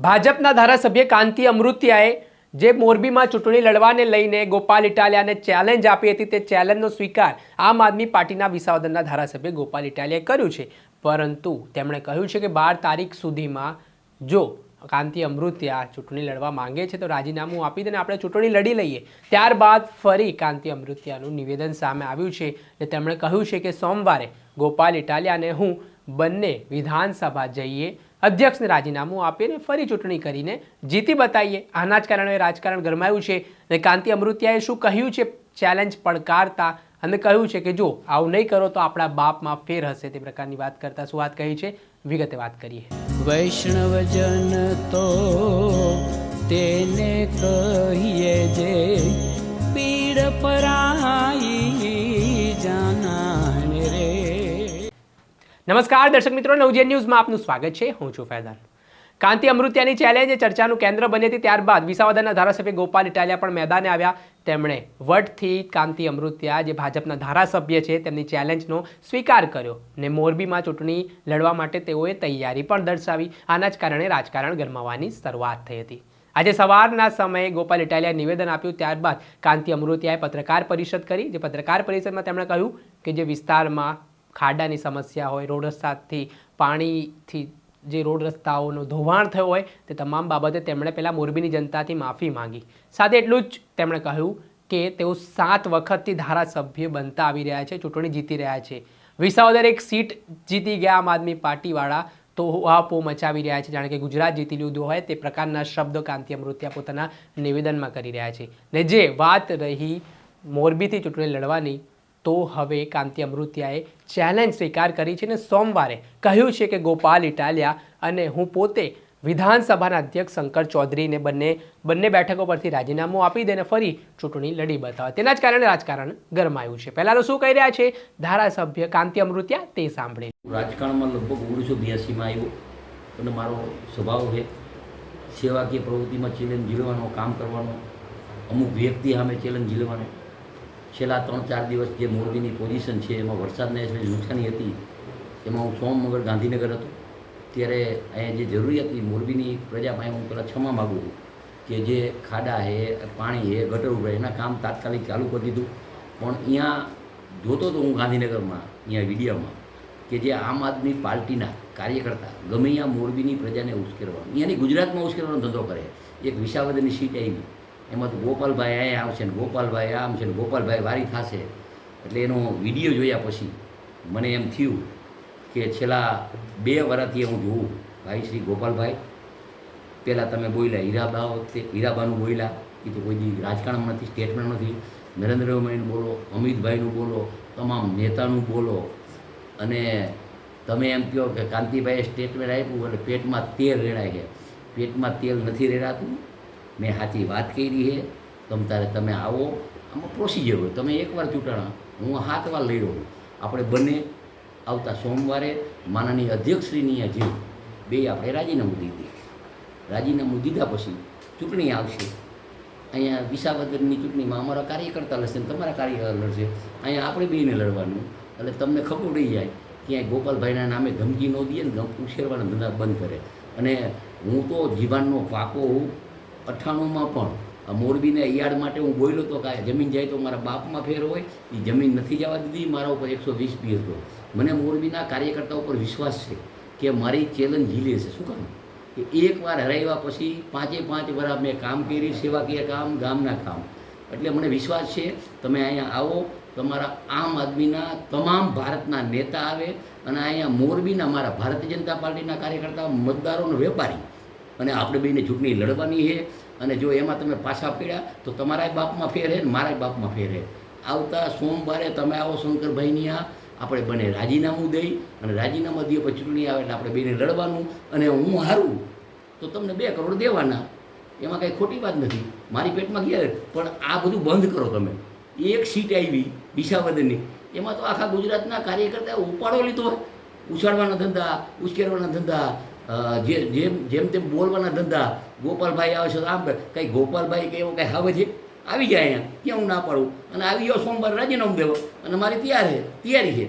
ભાજપના ધારાસભ્ય કાંતિ અમૃતિયાએ જે મોરબીમાં ચૂંટણી લડવાને લઈને ગોપાલ ઇટાલિયાને ચેલેન્જ આપી હતી તે ચેલેન્જનો સ્વીકાર આમ આદમી પાર્ટીના વિસાવદરના ધારાસભ્ય ગોપાલ ઇટાલિયાએ કર્યું છે, પરંતુ તેમણે કહ્યું છે કે 12 તારીખ સુધીમાં જો કાંતિ અમૃતિયા ચૂંટણી લડવા માંગે છે તો રાજીનામું આપી દે અને આપણે ચૂંટણી લડી લઈએ। ત્યારબાદ ફરી કાંતિ અમૃતિયાનું નિવેદન સામે આવ્યું છે અને તેમણે કહ્યું છે કે સોમવારે ગોપાલ ઇટાલિયાને હું બંને વિધાનસભા જઈએ, અધ્યક્ષને રાજીનામું આપીને ફરી ચૂંટણી કરીને જીતી બતાવીએ। આના જ કારણે રાજકારણ ગરમાયું છે અને કાંતિ અમૃતિયાએ શું કહ્યું છે ચેલેન્જ પડકારતા અને કહ્યું છે કે જો આવું નહીં કરો તો આપણા બાપમાં ફેર હશે, તે પ્રકારની વાત કરતા શું વાત કહી છે વિગતે વાત કરીએ। વૈષ્ણવજન તો તેને કહીએ જે પીડ પરાઈ જાનાને રે। નમસ્કાર દર્શક મિત્રો, નવજીવન ન્યૂઝમાં આપનું સ્વાગત છે। હું છું ફૈઝાન। કાંતિ અમૃતિયાની ચેલેન્જ ચર્ચાનું કેન્દ્ર બની હતી, ત્યારબાદ વિસાવદરના ધારાસભ્ય ગોપાલ ઇટાલિયા પણ મેદાને આવ્યા। તેમણે વટથી કાંતિ અમૃતિયા જે ભાજપના ધારાસભ્ય છે તેમની ચેલેન્જનો સ્વીકાર કર્યો ને મોરબીમાં ચૂંટણી લડવા માટે તેઓએ તૈયારી પણ દર્શાવી। આના જ કારણે રાજકારણ ગરમાવાની શરૂઆત થઈ હતી। આજે સવારના સમયે ગોપાલ ઇટાલિયાએ નિવેદન આપ્યું, ત્યારબાદ કાંતિ અમૃતિયાએ પત્રકાર પરિષદ કરી। જે પત્રકાર પરિષદમાં તેમણે કહ્યું કે જે વિસ્તારમાં ખાડાની સમસ્યા હોય, રોડ રસ્તાથી પાણીથી જે રોડ રસ્તાઓનો ધોવાણ થયો હોય તે તમામ બાબતે તેમણે પહેલાં મોરબીની જનતાથી માફી માંગી। સાથે એટલું જ તેમણે કહ્યું કે તેઓ 7 વખતથી ધારાસભ્ય બનતા આવી રહ્યા છે, ચૂંટણી જીતી રહ્યા છે। વિસાવદર એક સીટ જીતી ગયા આમ આદમી પાર્ટીવાળા તો આપો મચાવી રહ્યા છે, જાણે કે ગુજરાત જીતી લીધું હોય તે પ્રકારના શબ્દો કાંતિ અમૃતિયા પોતાના નિવેદનમાં કરી રહ્યા છે। ને જે વાત રહી મોરબીથી ચૂંટણી લડવાની, તો હવે કાંતિ અમૃતિયાએ ચેલેન્જ સ્વીકાર કરી છે અને સોમવારે કહ્યું છે કે ગોપાલ ઇટાલિયા અને હું પોતે વિધાનસભાના અધ્યક્ષ શંકર ચૌધરીને બંને બેઠકો પરથી રાજીનામું આપી દે અને ફરી ચૂંટણી લડી બતાવે। તેના જ કારણે રાજકારણ ગરમાયું છે। પહેલાં તો શું કહી રહ્યા છે ધારાસભ્ય કાંતિ અમૃતિયા તે સાંભળે। રાજકારણમાં લગભગ 1982માં આવ્યો અને મારો સ્વભાવ છે સેવાકીય પ્રવૃત્તિમાં ચેલેન્જ ઝીલવાનો, કામ કરવાનો, અમુક વ્યક્તિ સામે ચેલેન્જ ઝીલવાનો। છેલ્લા 3-4 દિવસ જે મોરબીની પોઝિશન છે એમાં વરસાદને નુકસાની હતી, એમાં હું સોમનગર ગાંધીનગર હતો, ત્યારે અહીંયા જે જરૂરી હતી મોરબીની પ્રજા પાસે હું પહેલાં ક્ષમા માગું છું કે જે ખાડા છે, પાણી છે, ગટર ઉભરાય એના કામ તાત્કાલિક ચાલુ કરી દીધું। પણ અહીંયા જોતો હતો હું ગાંધીનગરમાં અહીંયા વિડીયોમાં કે જે આમ આદમી પાર્ટીના કાર્યકર્તા ગમે અહીંયા મોરબીની પ્રજાને ઉશ્કેરવાનો, અહીંયાની ગુજરાતમાં ઉશ્કેરવાનો ધંધો કરે। એક વિસાવદરની સીટ આવી, એમાં તો ગોપાલભાઈ અહીંયા આવશે ને ગોપાલભાઈ આમ છે ને ગોપાલભાઈ વારી થશે, એટલે એનો વિડીયો જોયા પછી મને એમ થયું કે છેલ્લા 2 વર્ષથી હું જોઉં ભાઈ શ્રી ગોપાલભાઈ, પહેલાં તમે બોલ્યા હીરાબા વખતે હીરાબાનું બોલ્યા, એ તો કોઈ રાજકારણમાં નથી, સ્ટેટમેન્ટ નથી, નરેન્દ્રભાઈનું બોલો, અમિતભાઈનું બોલો, તમામ નેતાનું બોલો, અને તમે એમ કહો કે કાંતિભાઈએ સ્ટેટમેન્ટ આપ્યું એટલે પેટમાં તેલ રેડાય છે, પેટમાં તેલ નથી રેડાતું। મેં સાચી વાત કરી છે, તમે આવો, આમાં પ્રોસિજર હોય, તમે એકવાર ચૂંટાણા, હું 7 વાર લઈ રહ્યો છું, આપણે બંને આવતા સોમવારે માનનીય અધ્યક્ષશ્રીની જીવ બે આપણે રાજીનામું દીધી। રાજીનામું દીધા પછી ચૂંટણી આવશે, અહીંયા વિસાવદરની ચૂંટણીમાં અમારા કાર્યકર્તા લડશે ને તમારા કાર્યકર્તા લડશે, અહીંયા આપણે બેને લડવાનું। એટલે તમને ખબર પડી જાય ક્યાંય ગોપાલભાઈના નામે ધમકી ન દે ને ઉશ્કેરવાના ધંધા બંધ કરે। અને હું તો જીવાનનો પાકો હું 98માં પણ મોરબીને યાર્ડ માટે હું બોલ્યો હતો કે જમીન જાય તો મારા બાપમાં ફેર હોય, એ જમીન નથી જવા દીધી, મારા ઉપર 120 બી હતો। મને મોરબીના કાર્યકર્તા ઉપર વિશ્વાસ છે કે મારી ચેલેન્જ ઝીલે છે। શું કામ કે એકવાર હરાવ્યા પછી 5 વર્ષ મેં કામ કરી, સેવાકીય કામ, ગામના કામ, એટલે મને વિશ્વાસ છે તમે અહીંયા આવો, તમારા આમ આદમીના તમામ ભારતના નેતા આવે અને અહીંયા મોરબીના મારા ભારતીય જનતા પાર્ટીના કાર્યકર્તા, મતદારોનો વેપારી, અને આપણે બેને ચૂંટણી લડવાની છે। અને જો એમાં તમે પાછા પડ્યા તો તમારાય બાપમાં ફેર છે ને મારાય બાપમાં ફેર છે। આવતા સોમવારે તમે આવો શંકરભાઈની આપણે બંને રાજીનામું દઈ અને રાજીનામા દઈએ પછી ચૂંટણી આવે એટલે આપણે બેને લડવાનું, અને હું હારું તો તમને 2 કરોડ દેવાના, એમાં કંઈ ખોટી વાત નથી, મારી પેટમાં ગયા। પણ આ બધું બંધ કરો તમે। એક સીટ આવી વિસાવદરની, એમાં તો આખા ગુજરાતના કાર્યકર્તા ઉપાડો લીધો, ઉછાળવાના ધંધા, ઉશ્કેરવાના ધંધા, જેમ તેમ બોલવાના ધંધા। ગોપાલભાઈ આવે છે તો આમ કંઈ ગોપાલભાઈ કંઈ એવું કંઈ આવે છે આવી જાય અહીંયા, ક્યાં હું ના પાડું, અને આવી ગયો સોમવાર રાજીનામું દેવો, અને મારી તૈયારી છે।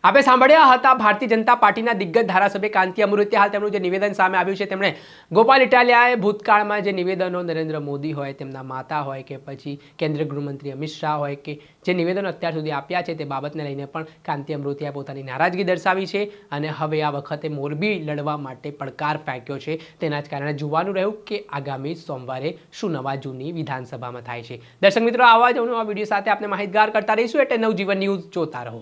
આપણે સાંભળ્યા હતા ભારતીય જનતા પાર્ટીના દિગ્ગજ ધારાસભ્ય કાંતિ અમૃતિયા. હાલ તેમનું જે નિવેદન સામે આવ્યું છે, તેમણે ગોપાલ ઇટાલિયાએ ભૂતકાળમાં જે નિવેદનો નરેન્દ્ર મોદી હોય, તેમના માતા હોય કે પછી કેન્દ્રીય ગૃહમંત્રી અમિત શાહ હોય કે જે નિવેદનો અત્યાર સુધી આપ્યા છે તે બાબતને લઈને પણ કાંતિ અમૃતિયાએ પોતાની નારાજગી દર્શાવી છે અને હવે આ વખતે મોરબી લડવા માટે પડકાર ફેંક્યો છે. તેના જ કારણે જોવાનું રહ્યું કે આગામી સોમવારે શું નવા જૂની વિધાનસભામાં થાય છે. દર્શક મિત્રો, આવા જ નવા વિડીયો સાથે આપણે માહિતગાર કરતા રહીશું એટલે નવજીવન ન્યૂઝ જોતા રહો.